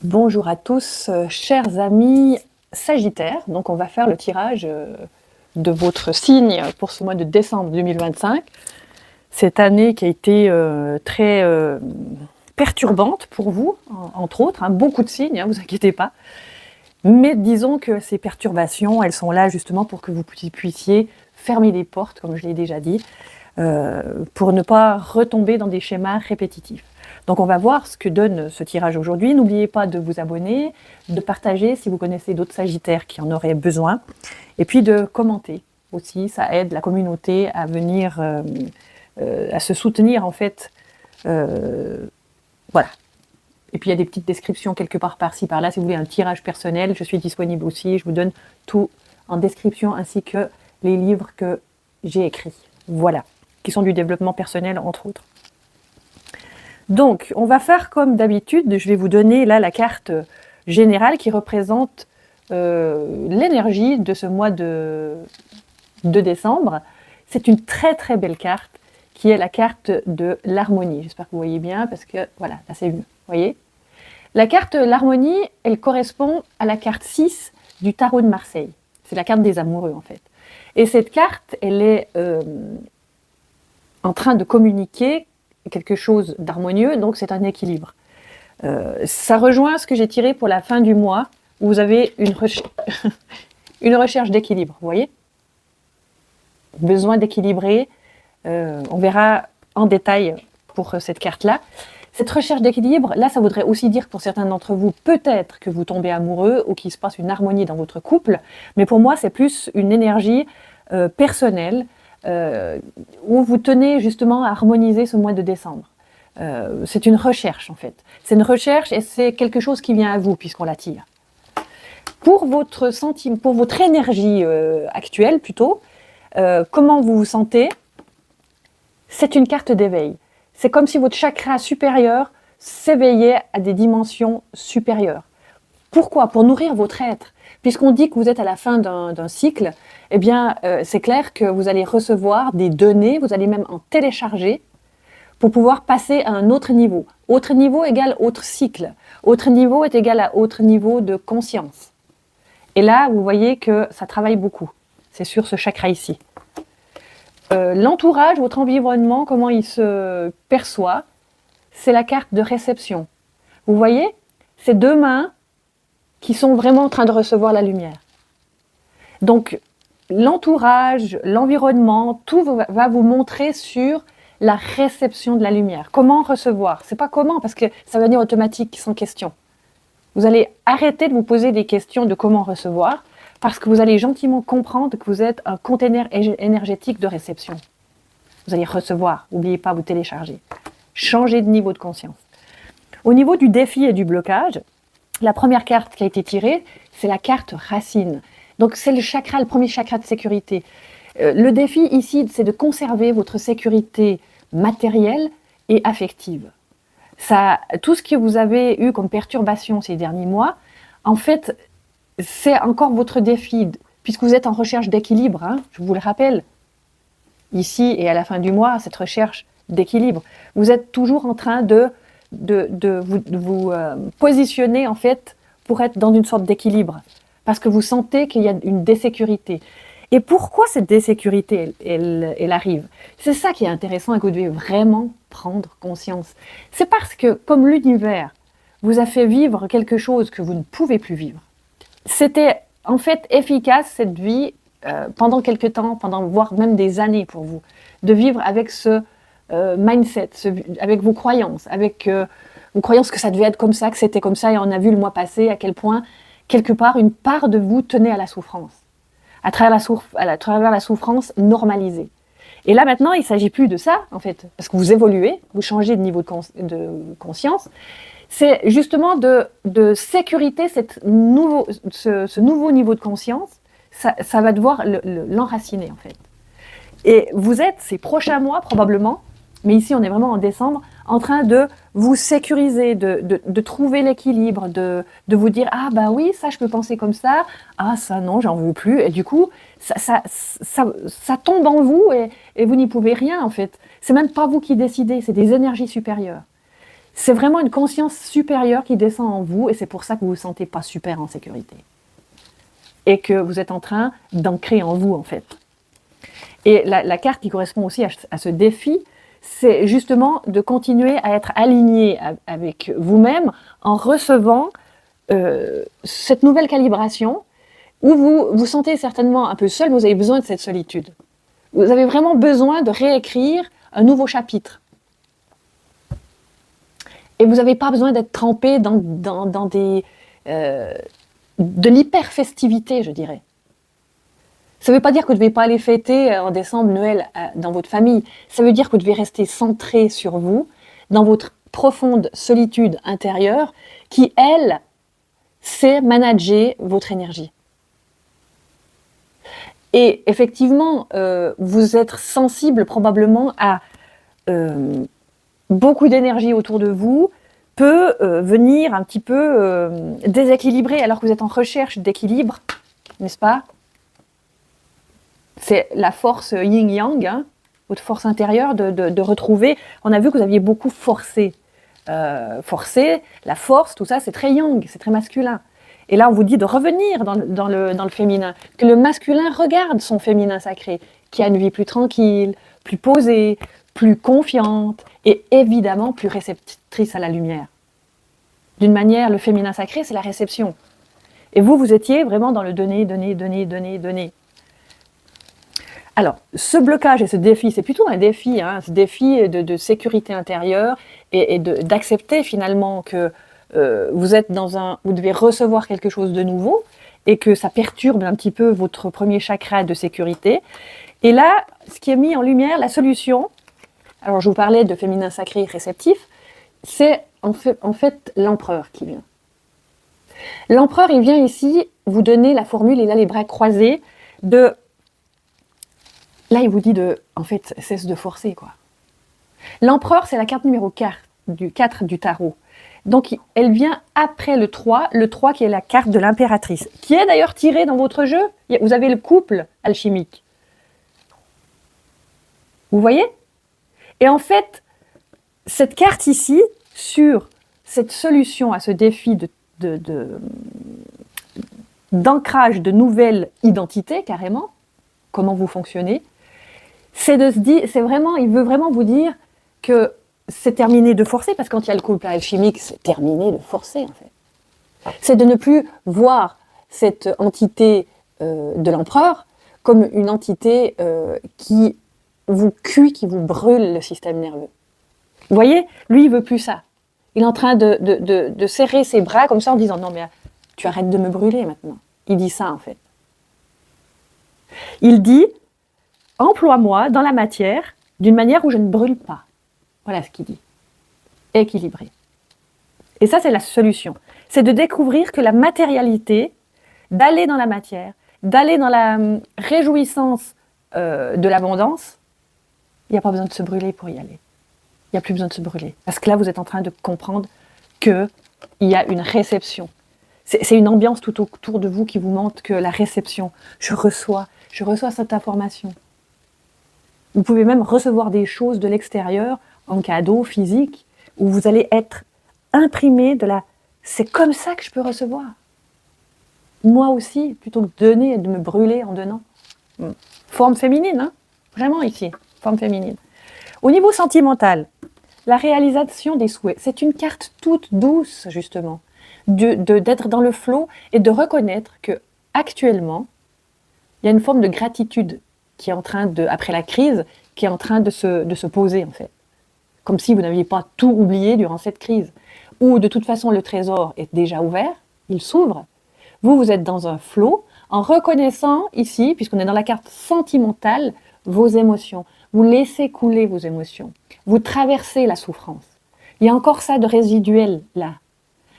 Bonjour à tous, chers amis Sagittaires. Donc on va faire le tirage de votre signe pour ce mois de décembre 2025. Cette année qui a été très perturbante pour vous, entre autres, beaucoup de signes, vous inquiétez pas. Mais disons que ces perturbations, elles sont là justement pour que vous puissiez fermer les portes, comme je l'ai déjà dit, pour ne pas retomber dans des schémas répétitifs. Donc on va voir ce que donne ce tirage aujourd'hui. N'oubliez pas de vous abonner, de partager si vous connaissez d'autres Sagittaires qui en auraient besoin, et puis de commenter aussi, ça aide la communauté à venir, à se soutenir en fait. Voilà. Et puis il y a des petites descriptions quelque part par-ci par-là. Si vous voulez un tirage personnel, je suis disponible aussi. Je vous donne tout en description ainsi que les livres que j'ai écrits. Voilà, qui sont du développement personnel entre autres. Donc, on va faire comme d'habitude. Je vais vous donner là la carte générale qui représente l'énergie de ce mois de décembre. C'est une très très belle carte qui est la carte de l'harmonie. J'espère que vous voyez bien parce que voilà, là c'est vu. Vous voyez ? La carte l'harmonie, elle correspond à la carte 6 du tarot de Marseille. C'est la carte des amoureux en fait. Et cette carte, elle est en train de communiquer quelque chose d'harmonieux, donc c'est un équilibre. Ça rejoint ce que j'ai tiré pour la fin du mois, où vous avez une recherche d'équilibre, vous voyez ? Besoin d'équilibrer, on verra en détail pour cette carte-là. Cette recherche d'équilibre, là, ça voudrait aussi dire que pour certains d'entre vous, peut-être que vous tombez amoureux ou qu'il se passe une harmonie dans votre couple, mais pour moi, c'est plus une énergie personnelle, où vous tenez justement à harmoniser ce mois de décembre. C'est une recherche en fait. C'est une recherche et c'est quelque chose qui vient à vous puisqu'on l'attire. Pour votre sentiment, pour votre énergie actuelle plutôt, comment vous vous sentez ? C'est une carte d'éveil. C'est comme si votre chakra supérieur s'éveillait à des dimensions supérieures. Pourquoi ? Pour nourrir votre être. Puisqu'on dit que vous êtes à la fin d'un cycle, eh bien, c'est clair que vous allez recevoir des données, vous allez même en télécharger pour pouvoir passer à un autre niveau. Autre niveau égale autre cycle. Autre niveau est égal à autre niveau de conscience. Et là, vous voyez que ça travaille beaucoup. C'est sur ce chakra ici. L'entourage, votre environnement, comment il se perçoit, c'est la carte de réception. Vous voyez, c'est deux mains qui sont vraiment en train de recevoir la lumière. Donc, l'entourage, l'environnement, tout va vous montrer sur la réception de la lumière. Comment recevoir ? C'est pas comment, parce que ça va venir automatique, sans question. Vous allez arrêter de vous poser des questions de comment recevoir, parce que vous allez gentiment comprendre que vous êtes un container énergétique de réception. Vous allez recevoir, n'oubliez pas, vous télécharger. Changez de niveau de conscience. Au niveau du défi et du blocage, la première carte qui a été tirée, c'est la carte racine. Donc c'est le chakra, le premier chakra de sécurité. Le défi ici, c'est de conserver votre sécurité matérielle et affective. Ça, tout ce que vous avez eu comme perturbation ces derniers mois, en fait, c'est encore votre défi, puisque vous êtes en recherche d'équilibre, je vous le rappelle, ici et à la fin du mois, cette recherche d'équilibre. Vous êtes toujours en train de vous positionner en fait pour être dans une sorte d'équilibre parce que vous sentez qu'il y a une désécurité. Et pourquoi cette désécurité elle arrive ? C'est ça qui est intéressant et que vous devez vraiment prendre conscience. C'est parce que comme l'univers vous a fait vivre quelque chose que vous ne pouvez plus vivre, c'était en fait efficace cette vie pendant quelque temps, pendant voire même des années pour vous, de vivre avec ce mindset, avec vos croyances, avec vos croyances que ça devait être comme ça, que c'était comme ça, et on a vu le mois passé à quel point, quelque part, une part de vous tenait à la souffrance, à travers la souffrance normalisée. Et là, maintenant, il ne s'agit plus de ça, en fait, parce que vous évoluez, vous changez de niveau de conscience. C'est justement de sécurité, ce nouveau niveau de conscience, ça va devoir l'enraciner, en fait. Et vous êtes, ces prochains mois, probablement, mais ici, on est vraiment en décembre, en train de vous sécuriser, de trouver l'équilibre, de vous dire « Ah, bah oui, ça, je peux penser comme ça. Ah, ça, non, j'en veux plus. » Et du coup, ça tombe en vous et vous n'y pouvez rien, en fait. C'est même pas vous qui décidez, c'est des énergies supérieures. C'est vraiment une conscience supérieure qui descend en vous et c'est pour ça que vous ne vous sentez pas super en sécurité. Et que vous êtes en train d'ancrer en vous, en fait. Et la carte qui correspond aussi à ce défi, c'est justement de continuer à être aligné avec vous-même en recevant cette nouvelle calibration où vous vous sentez certainement un peu seul, vous avez besoin de cette solitude. Vous avez vraiment besoin de réécrire un nouveau chapitre. Et vous n'avez pas besoin d'être trempé dans des... de l'hyper-festivité, je dirais. Ça ne veut pas dire que vous ne devez pas aller fêter en décembre Noël dans votre famille. Ça veut dire que vous devez rester centré sur vous, dans votre profonde solitude intérieure, qui, elle, sait manager votre énergie. Et effectivement, vous êtes sensible probablement à beaucoup d'énergie autour de vous, peut venir un petit peu déséquilibrer alors que vous êtes en recherche d'équilibre, n'est-ce pas? C'est la force yin-yang, hein, votre force intérieure de retrouver. On a vu que vous aviez beaucoup forcé. Forcer, la force, tout ça, c'est très yang, c'est très masculin. Et là, on vous dit de revenir dans le féminin, que le masculin regarde son féminin sacré, qui a une vie plus tranquille, plus posée, plus confiante et évidemment plus réceptrice à la lumière. D'une manière, le féminin sacré, c'est la réception. Et vous étiez vraiment dans le donner, donner, donner, donner, donner. Alors, ce blocage et ce défi, c'est plutôt un défi, hein, ce défi de sécurité intérieure et d'accepter finalement que vous devez recevoir quelque chose de nouveau et que ça perturbe un petit peu votre premier chakra de sécurité. Et là, ce qui est mis en lumière, la solution, alors je vous parlais de féminin sacré réceptif, c'est en fait l'empereur qui vient. L'empereur, il vient ici vous donner la formule, il a les bras croisés, de... Là, il vous dit en fait, cesse de forcer, quoi. L'empereur, c'est la carte numéro 4 du tarot. Donc, elle vient après le 3 qui est la carte de l'impératrice, qui est d'ailleurs tirée dans votre jeu. Vous avez le couple alchimique. Vous voyez? Et en fait, cette carte ici, sur cette solution à ce défi d'ancrage de nouvelles identités, carrément, comment vous fonctionnez, c'est de se dire, il veut vraiment vous dire que c'est terminé de forcer, parce que quand il y a le couple alchimique, c'est terminé de forcer, en fait. C'est de ne plus voir cette entité de l'empereur comme une entité qui vous cuit, qui vous brûle le système nerveux. Vous voyez, lui, il veut plus ça. Il est en train de serrer ses bras comme ça en disant « Non, mais tu arrêtes de me brûler maintenant. » Il dit ça, en fait. Il dit « Emploie-moi dans la matière d'une manière où je ne brûle pas. » Voilà ce qu'il dit. Équilibré. Et ça, c'est la solution. C'est de découvrir que la matérialité, d'aller dans la matière, d'aller dans la réjouissance de l'abondance, il n'y a pas besoin de se brûler pour y aller. Il n'y a plus besoin de se brûler. Parce que là, vous êtes en train de comprendre qu'il y a une réception. C'est une ambiance tout autour de vous qui vous montre que la réception, je reçois cette information. Vous pouvez même recevoir des choses de l'extérieur en cadeau physique, où vous allez être imprimé de la « c'est comme ça que je peux recevoir ». Moi aussi, plutôt que de donner et de me brûler en donnant. Forme féminine, hein, vraiment ici, forme féminine. Au niveau sentimental, la réalisation des souhaits, c'est une carte toute douce, justement, d'être dans le flot et de reconnaître que actuellement, il y a une forme de gratitude qui est en train après la crise, qui est en train de se poser, en fait. Comme si vous n'aviez pas tout oublié durant cette crise. Ou de toute façon, le trésor est déjà ouvert, il s'ouvre. Vous êtes dans un flot en reconnaissant ici, puisqu'on est dans la carte sentimentale, vos émotions. Vous laissez couler vos émotions. Vous traversez la souffrance. Il y a encore ça de résiduel là.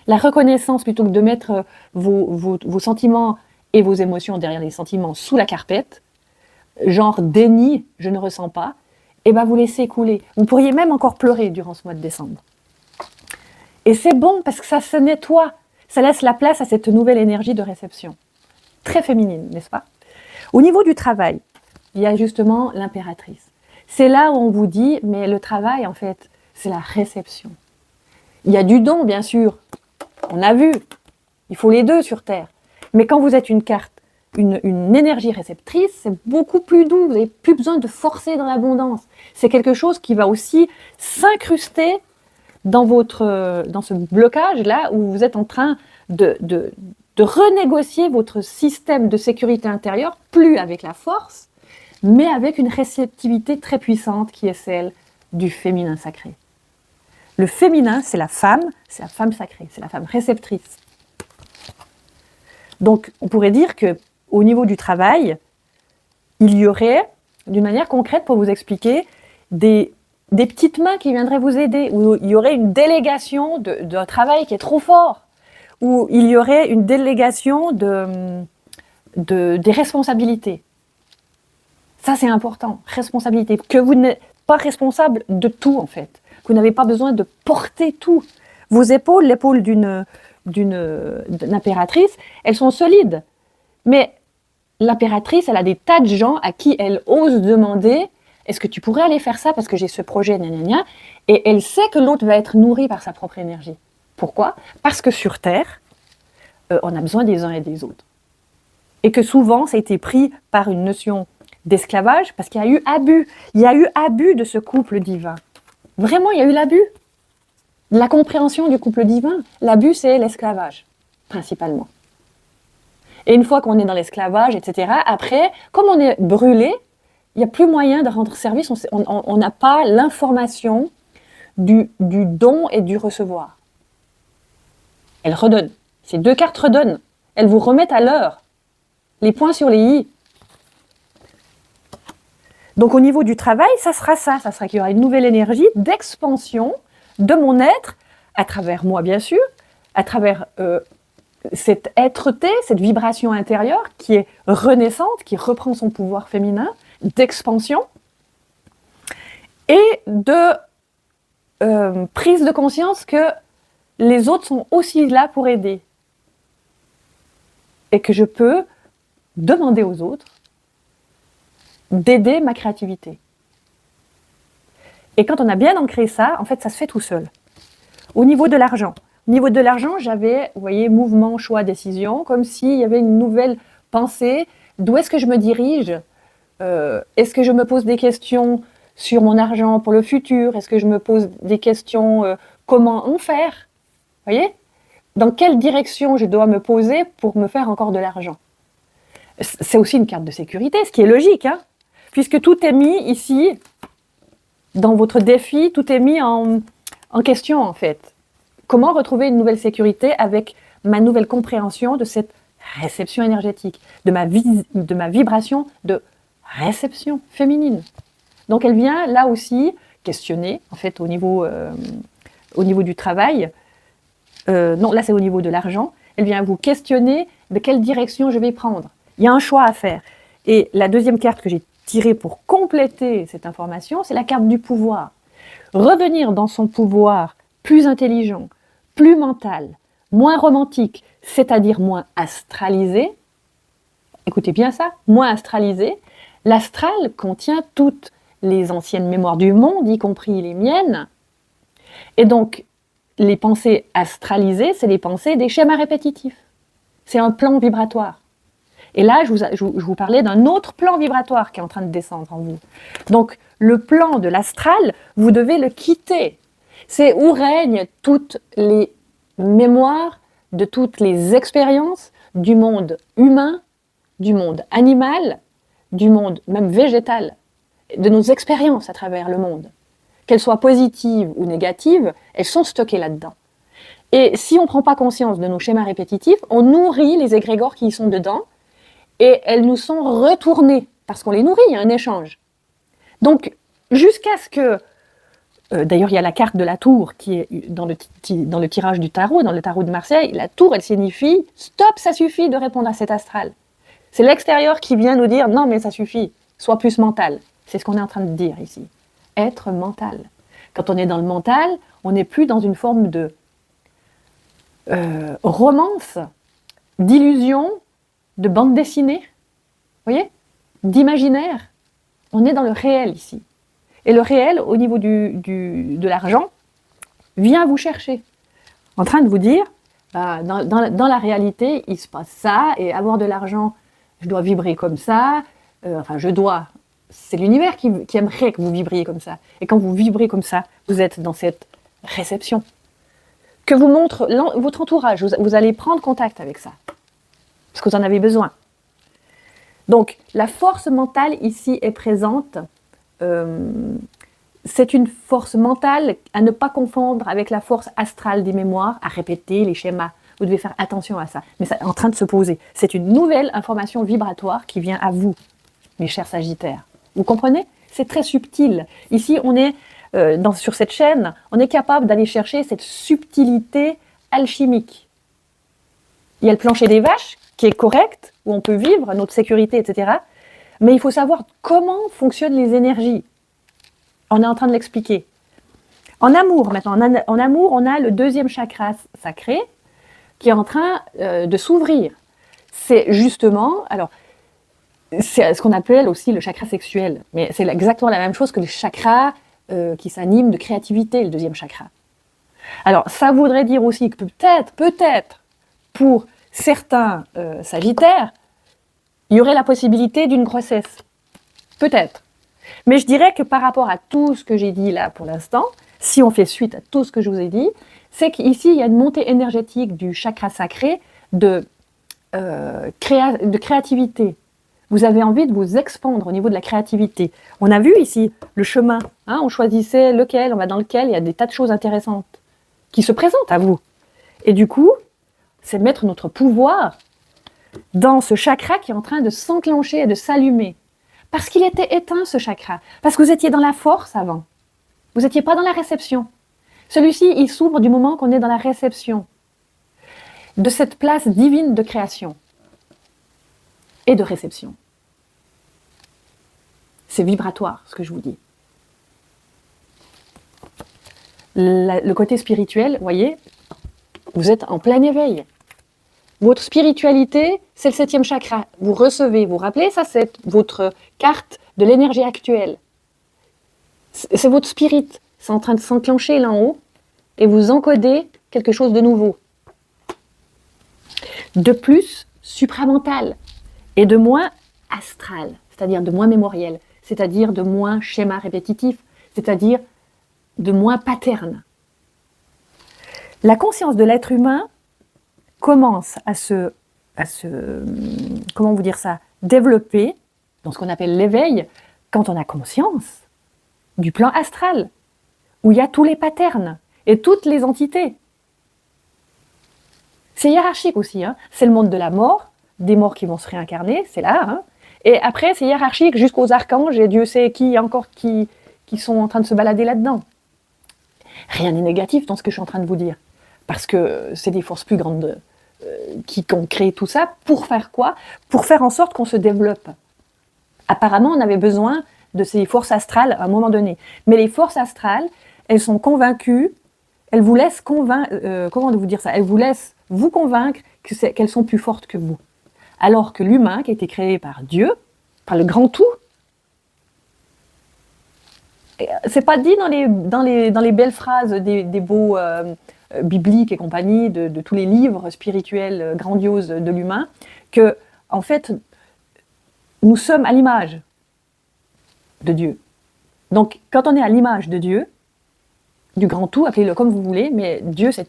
La reconnaissance, plutôt que de mettre vos sentiments et vos émotions derrière les sentiments sous la carpette, genre déni, je ne ressens pas, et bien vous laissez couler. Vous pourriez même encore pleurer durant ce mois de décembre. Et c'est bon parce que ça se nettoie. Ça laisse la place à cette nouvelle énergie de réception. Très féminine, n'est-ce pas? Au niveau du travail, il y a justement l'impératrice. C'est là où on vous dit, mais le travail, en fait, c'est la réception. Il y a du don, bien sûr. On a vu. Il faut les deux sur Terre. Mais quand vous êtes une carte, une énergie réceptrice, c'est beaucoup plus doux. Vous n'avez plus besoin de forcer dans l'abondance. C'est quelque chose qui va aussi s'incruster dans ce blocage-là où vous êtes en train de renégocier votre système de sécurité intérieure, plus avec la force, mais avec une réceptivité très puissante qui est celle du féminin sacré. Le féminin, c'est la femme sacrée, c'est la femme réceptrice. Donc, on pourrait dire qu'au niveau du travail, il y aurait, d'une manière concrète pour vous expliquer, des petites mains qui viendraient vous aider, où il y aurait une délégation d'un travail qui est trop fort, où il y aurait une délégation des responsabilités. Ça, c'est important, responsabilité. Que vous n'êtes pas responsable de tout, en fait. Vous n'avez pas besoin de porter tout. Vos épaules, l'épaule d'une impératrice, elles sont solides. Mais l'impératrice, elle a des tas de gens à qui elle ose demander « Est-ce que tu pourrais aller faire ça parce que j'ai ce projet, gna gna gna ?» Et elle sait que l'autre va être nourri par sa propre énergie. Pourquoi ? Parce que sur Terre, on a besoin des uns et des autres. Et que souvent, ça a été pris par une notion d'esclavage parce qu'il y a eu abus. Il y a eu abus de ce couple divin. Vraiment, il y a eu l'abus. La compréhension du couple divin. L'abus, c'est l'esclavage, principalement. Et une fois qu'on est dans l'esclavage, etc., après, comme on est brûlé, il n'y a plus moyen de rendre service. On n'a pas l'information du don et du recevoir. Elle redonne. Ces deux cartes redonnent. Elles vous remettent à l'heure. Les points sur les i. Donc au niveau du travail, ça sera qu'il y aura une nouvelle énergie d'expansion de mon être, à travers moi bien sûr, à travers cette êtreté, cette vibration intérieure qui est renaissante, qui reprend son pouvoir féminin, d'expansion, et de prise de conscience que les autres sont aussi là pour aider. Et que je peux demander aux autres d'aider ma créativité. Et quand on a bien ancré ça, en fait, ça se fait tout seul. Au niveau de l'argent, j'avais, vous voyez, mouvement, choix, décision, comme s'il y avait une nouvelle pensée. D'où est-ce que je me dirige ? Est-ce que je me pose des questions sur mon argent pour le futur ? Est-ce que je me pose des questions comment en faire ? Vous voyez ? Dans quelle direction je dois me poser pour me faire encore de l'argent ? C'est aussi une carte de sécurité, ce qui est logique, hein ? Puisque tout est mis ici, dans votre défi, tout est mis en question en fait. Comment retrouver une nouvelle sécurité avec ma nouvelle compréhension de cette réception énergétique, de ma vibration de réception féminine. Donc elle vient là aussi questionner, en fait au niveau du travail, non là c'est au niveau de l'argent, elle vient vous questionner de quelle direction je vais prendre. Il y a un choix à faire. Et la deuxième carte que j'ai tirée pour compléter cette information, c'est la carte du pouvoir. Revenir dans son pouvoir plus intelligent, plus mental, moins romantique, c'est-à-dire moins astralisé. Écoutez bien ça, moins astralisé. L'astral contient toutes les anciennes mémoires du monde, y compris les miennes. Et donc, les pensées astralisées, c'est les pensées des schémas répétitifs. C'est un plan vibratoire. Et là, je vous parlais d'un autre plan vibratoire qui est en train de descendre en vous. Donc, le plan de l'astral, vous devez le quitter. C'est où règnent toutes les mémoires de toutes les expériences du monde humain, du monde animal, du monde même végétal, de nos expériences à travers le monde. Qu'elles soient positives ou négatives, elles sont stockées là-dedans. Et si on ne prend pas conscience de nos schémas répétitifs, on nourrit les égrégores qui y sont dedans, et elles nous sont retournées, parce qu'on les nourrit, il y a un échange. Donc, jusqu'à ce que... d'ailleurs, il y a la carte de la tour qui est dans le tirage du tarot, dans le tarot de Marseille. La tour, elle signifie « stop, ça suffit de répondre à cet astral ». C'est l'extérieur qui vient nous dire « non, mais ça suffit, sois plus mental ». C'est ce qu'on est en train de dire ici. Être mental. Quand on est dans le mental, on n'est plus dans une forme de romance, d'illusion, de bande dessinée, vous voyez, d'imaginaire. On est dans le réel ici. Et le réel, au niveau de l'argent, vient vous chercher. en train de vous dire, dans la réalité, il se passe ça, et avoir de l'argent, je dois vibrer comme ça, c'est l'univers qui aimerait que vous vibriez comme ça. Et quand vous vibrez comme ça, vous êtes dans cette réception que vous montre votre entourage. Vous allez prendre contact avec ça, parce que vous en avez besoin. Donc, la force mentale ici est présente. C'est une force mentale à ne pas confondre avec la force astrale des mémoires, à répéter les schémas. Vous devez faire attention à ça. Mais c'est en train de se poser. C'est une nouvelle information vibratoire qui vient à vous, mes chers Sagittaires. Vous comprenez? C'est très subtil. Ici, on est sur cette chaîne, on est capable d'aller chercher cette subtilité alchimique. Il y a le plancher des vaches qui est correct, où on peut vivre, notre sécurité, etc. Mais il faut savoir comment fonctionnent les énergies. On est en train de l'expliquer. En amour, maintenant, en amour, on a le deuxième chakra sacré qui est en train de s'ouvrir. C'est justement, alors, c'est ce qu'on appelle aussi le chakra sexuel, mais c'est exactement la même chose que le chakra qui s'anime de créativité, le deuxième chakra. Alors, ça voudrait dire aussi que peut-être, pour certains Sagittaires, il y aurait la possibilité d'une grossesse. Peut-être. Mais je dirais que par rapport à tout ce que j'ai dit là pour l'instant, si on fait suite à tout ce que je vous ai dit, c'est qu'ici, il y a une montée énergétique du chakra sacré de créativité. Vous avez envie de vous expandre au niveau de la créativité. On a vu ici le chemin. On choisissait lequel, on va dans lequel, il y a des tas de choses intéressantes qui se présentent à vous. Et du coup, c'est mettre notre pouvoir dans ce chakra qui est en train de s'enclencher et de s'allumer. Parce qu'il était éteint, ce chakra. Parce que vous étiez dans la force avant. Vous n'étiez pas dans la réception. Celui-ci, il s'ouvre du moment qu'on est dans la réception de cette place divine de création et de réception. C'est vibratoire, ce que je vous dis. Le côté spirituel, voyez, vous êtes en plein éveil. Votre spiritualité, c'est le 7e chakra. Vous recevez, vous vous rappelez, ça c'est votre carte de l'énergie actuelle. C'est votre spirit. C'est en train de s'enclencher là en haut et vous encodez quelque chose de nouveau. De plus supramental et de moins astral, c'est-à-dire de moins mémoriel, c'est-à-dire de moins schéma répétitif, c'est-à-dire de moins pattern. La conscience de l'être humain commence à se comment vous dire ça, développer dans ce qu'on appelle l'éveil, quand on a conscience du plan astral, où il y a tous les patterns et toutes les entités. C'est hiérarchique aussi, c'est le monde de la mort, des morts qui vont se réincarner, c'est là. Et après, c'est hiérarchique jusqu'aux archanges, et Dieu sait qui encore qui sont en train de se balader là-dedans. Rien n'est négatif dans ce que je suis en train de vous dire, parce que c'est des forces plus grandes qui ont créé tout ça. Pour faire quoi? Pour faire en sorte qu'on se développe. Apparemment, on avait besoin de ces forces astrales à un moment donné. Mais les forces astrales, elles sont convaincues, elles vous laissent comment vous dire ça? Elles vous laissent vous convaincre qu'elles sont plus fortes que vous. Alors que l'humain, qui a été créé par Dieu, par le grand tout, c'est pas dit dans les belles phrases des beaux bibliques et compagnie, de tous les livres spirituels grandioses de l'humain, que, en fait, nous sommes à l'image de Dieu. Donc, quand on est à l'image de Dieu, du grand tout, appelez-le comme vous voulez, mais Dieu, c'est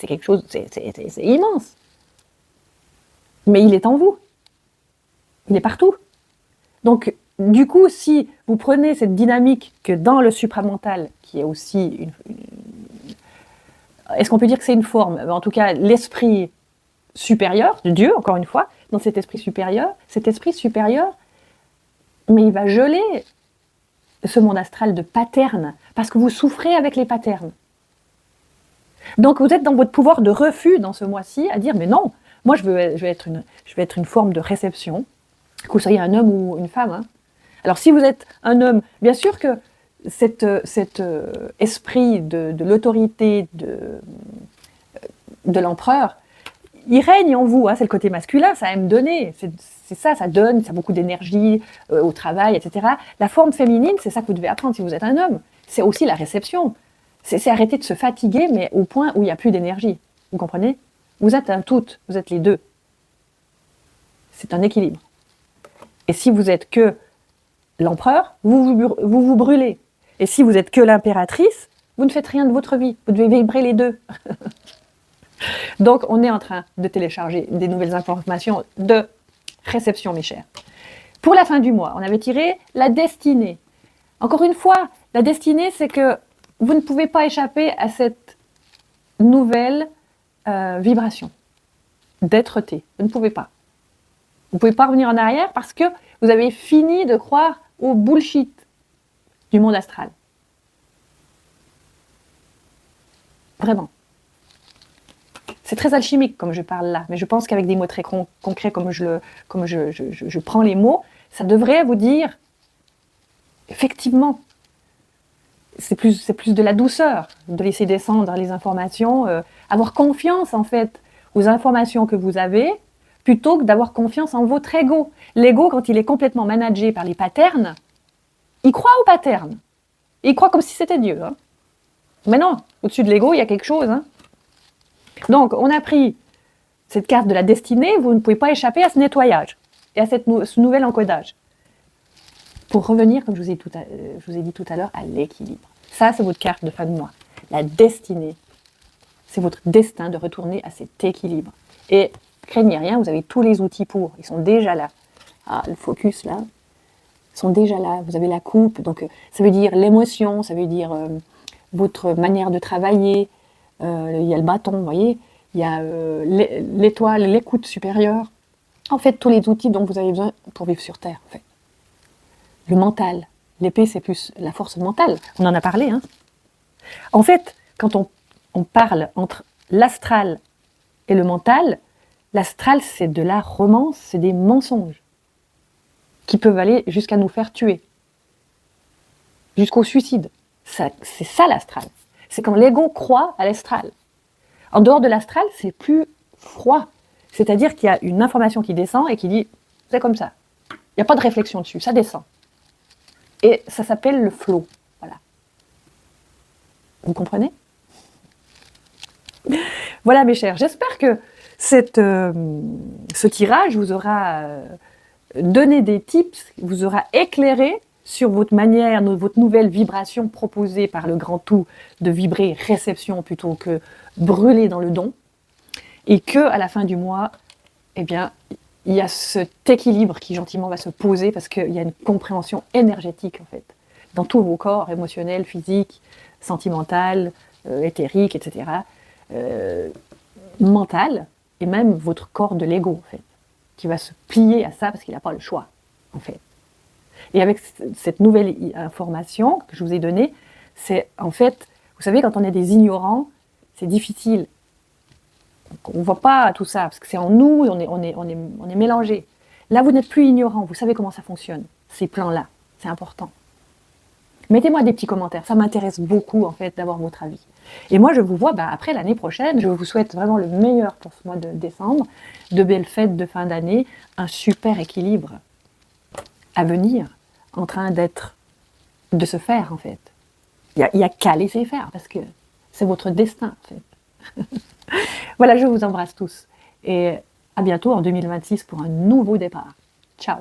quelque chose, c'est immense. Mais il est en vous. Il est partout. Donc, du coup, si vous prenez cette dynamique que dans le supramental, qui est aussi est-ce qu'on peut dire que c'est une forme? En tout cas, l'esprit supérieur de Dieu, encore une fois, dans cet esprit supérieur, mais il va geler ce monde astral de patterns, parce que vous souffrez avec les patterns. Donc vous êtes dans votre pouvoir de refus dans ce mois-ci, à dire, mais non, moi je vais être une forme de réception, que vous soyez un homme ou une femme. Alors si vous êtes un homme, bien sûr que cet esprit de l'autorité de l'empereur, il règne en vous, c'est le côté masculin, ça aime donner, c'est ça donne, ça a beaucoup d'énergie au travail, etc. La forme féminine, c'est ça que vous devez apprendre si vous êtes un homme, c'est aussi la réception, c'est arrêter de se fatiguer, mais au point où il n'y a plus d'énergie. Vous comprenez? Vous êtes un tout, vous êtes les deux. C'est un équilibre. Et si vous êtes que l'empereur, vous brûlez. Et si vous êtes que l'impératrice, vous ne faites rien de votre vie. Vous devez vibrer les deux. Donc, on est en train de télécharger des nouvelles informations de réception, mes chers. Pour la fin du mois, on avait tiré la destinée. Encore une fois, la destinée, c'est que vous ne pouvez pas échapper à cette nouvelle vibration d'être-té. Vous ne pouvez pas. Vous ne pouvez pas revenir en arrière parce que vous avez fini de croire au bullshit du monde astral. Vraiment. C'est très alchimique comme je parle là, mais je pense qu'avec des mots très concrets comme je prends les mots, ça devrait vous dire, effectivement, c'est plus de la douceur, de laisser descendre les informations, avoir confiance en fait aux informations que vous avez, plutôt que d'avoir confiance en votre ego. L'ego, quand il est complètement managé par les patterns, il croit aux patterns. Il croit comme si c'était Dieu. Hein. Mais non, au-dessus de l'ego, il y a quelque chose. Hein. Donc, on a pris cette carte de la destinée, vous ne pouvez pas échapper à ce nettoyage et à ce nouvel encodage. Pour revenir, comme je vous ai dit tout à l'heure, à l'équilibre. Ça, c'est votre carte de fin de mois. La destinée, c'est votre destin de retourner à cet équilibre. Et craignez rien, vous avez tous les outils pour. Ils sont déjà là. Ah, le focus, là, ils sont déjà là. Vous avez la coupe, donc ça veut dire l'émotion, ça veut dire votre manière de travailler. Il y a le bâton, vous voyez. Il y a l'étoile, l'écoute supérieure. En fait, tous les outils dont vous avez besoin pour vivre sur Terre, en fait. Le mental. L'épée, c'est plus la force mentale. On en a parlé. Hein. En fait, quand on parle entre l'astral et le mental, l'astral, c'est de la romance, c'est des mensonges qui peuvent aller jusqu'à nous faire tuer, jusqu'au suicide. C'est ça l'astral. C'est quand l'ego croit à l'astral. En dehors de l'astral, c'est plus froid. C'est-à-dire qu'il y a une information qui descend et qui dit « c'est comme ça ». Il n'y a pas de réflexion dessus, ça descend. Et ça s'appelle le flow. Voilà. Vous comprenez? Voilà mes chers, j'espère que ce tirage vous aura donné des tips, vous aura éclairé sur votre manière, votre nouvelle vibration proposée par le grand tout de vibrer réception plutôt que brûler dans le don. Et que à la fin du mois, eh bien, il y a cet équilibre qui gentiment va se poser parce qu'il y a une compréhension énergétique en fait, dans tous vos corps, émotionnel, physique, sentimental, éthérique, etc. Mental, et même votre corps de l'ego en fait, qui va se plier à ça parce qu'il n'a pas le choix en fait. Et avec cette nouvelle information que je vous ai donnée, c'est en fait, vous savez, quand on est des ignorants, c'est difficile. On ne voit pas tout ça, parce que c'est en nous, on est mélangés. Là, vous n'êtes plus ignorant, vous savez comment ça fonctionne, ces plans-là, c'est important. Mettez-moi des petits commentaires, ça m'intéresse beaucoup, en fait, d'avoir votre avis. Et moi, je vous vois après l'année prochaine, je vous souhaite vraiment le meilleur pour ce mois de décembre, de belles fêtes de fin d'année, un super équilibre à venir, en train de se faire, en fait. Il n'y a qu'à laisser faire, parce que c'est votre destin, en fait. Voilà, je vous embrasse tous et à bientôt en 2026 pour un nouveau départ. Ciao!